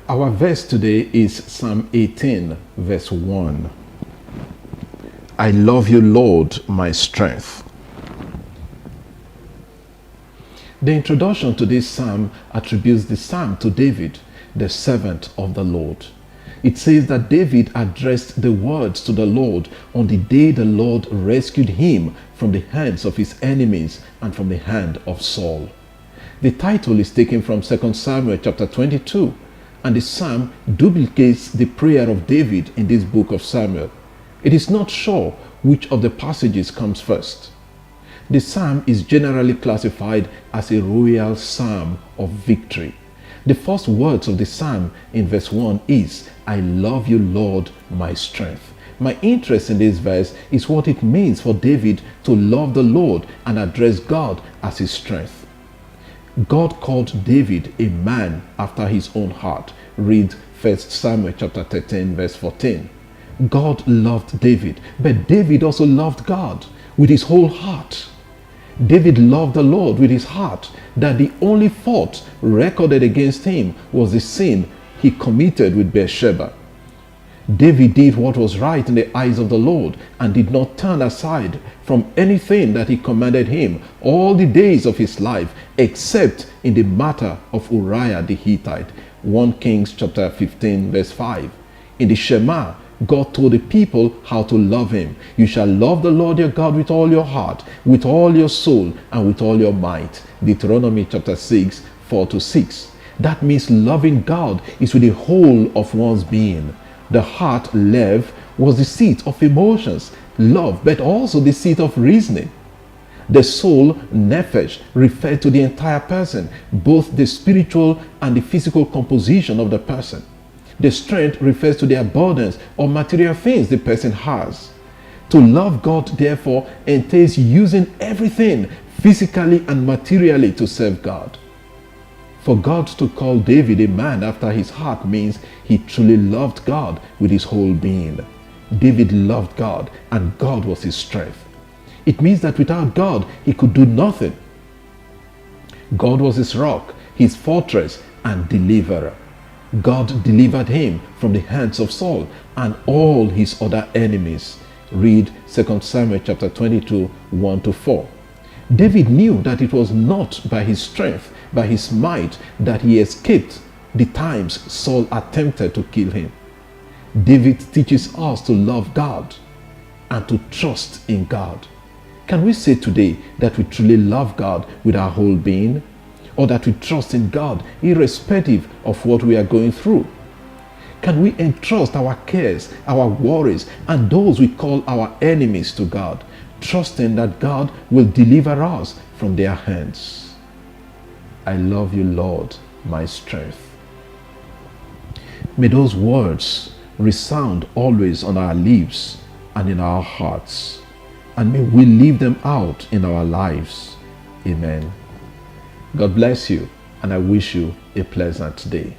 Our verse today is Psalm 18, verse 1. I love you, Lord, my strength. The introduction to this psalm attributes the psalm to David, the servant of the Lord. It says that David addressed the words to the Lord on the day the Lord rescued him from the hands of his enemies and from the hand of Saul. The title is taken from 2 Samuel chapter 22, and the psalm duplicates the prayer of David in this book of Samuel. It is not sure which of the passages comes first. The psalm is generally classified as a royal psalm of victory. The first words of the psalm in verse 1 is, I love you, Lord, my strength. My interest in this verse is what it means for David to love the Lord and address God as his strength. God called David a man after his own heart. Read 1 Samuel chapter 13, verse 14. God loved David, but David also loved God with his whole heart. David loved the Lord with his heart, that the only fault recorded against him was the sin he committed with Bathsheba. David did what was right in the eyes of the Lord and did not turn aside from anything that he commanded him all the days of his life, except in the matter of Uriah the Hittite. 1 Kings chapter 15, verse 5. In the Shema, God told the people how to love him. You shall love the Lord your God with all your heart, with all your soul, and with all your might. Deuteronomy chapter 6, 4-6. That means loving God is with the whole of one's being. The heart, lev, was the seat of emotions, love, but also the seat of reasoning. The soul, nephesh, referred to the entire person, both the spiritual and the physical composition of the person. The strength refers to the abundance of material things the person has. To love God, therefore, entails using everything physically and materially to serve God. For God to call David a man after his heart means he truly loved God with his whole being. David loved God, and God was his strength. It means that without God, he could do nothing. God was his rock, his fortress, and deliverer. God delivered him from the hands of Saul and all his other enemies. Read 2 Samuel chapter 22, 1-4. David knew that it was not by his strength, by his might, that he escaped the times Saul attempted to kill him. David teaches us to love God and to trust in God. Can we say today that we truly love God with our whole being? Or that we trust in God irrespective of what we are going through? Can we entrust our cares, our worries, and those we call our enemies to God, trusting that God will deliver us from their hands? I love you, Lord, my strength. May those words resound always on our lips and in our hearts, and may we live them out in our lives. Amen. God bless you, and I wish you a pleasant day.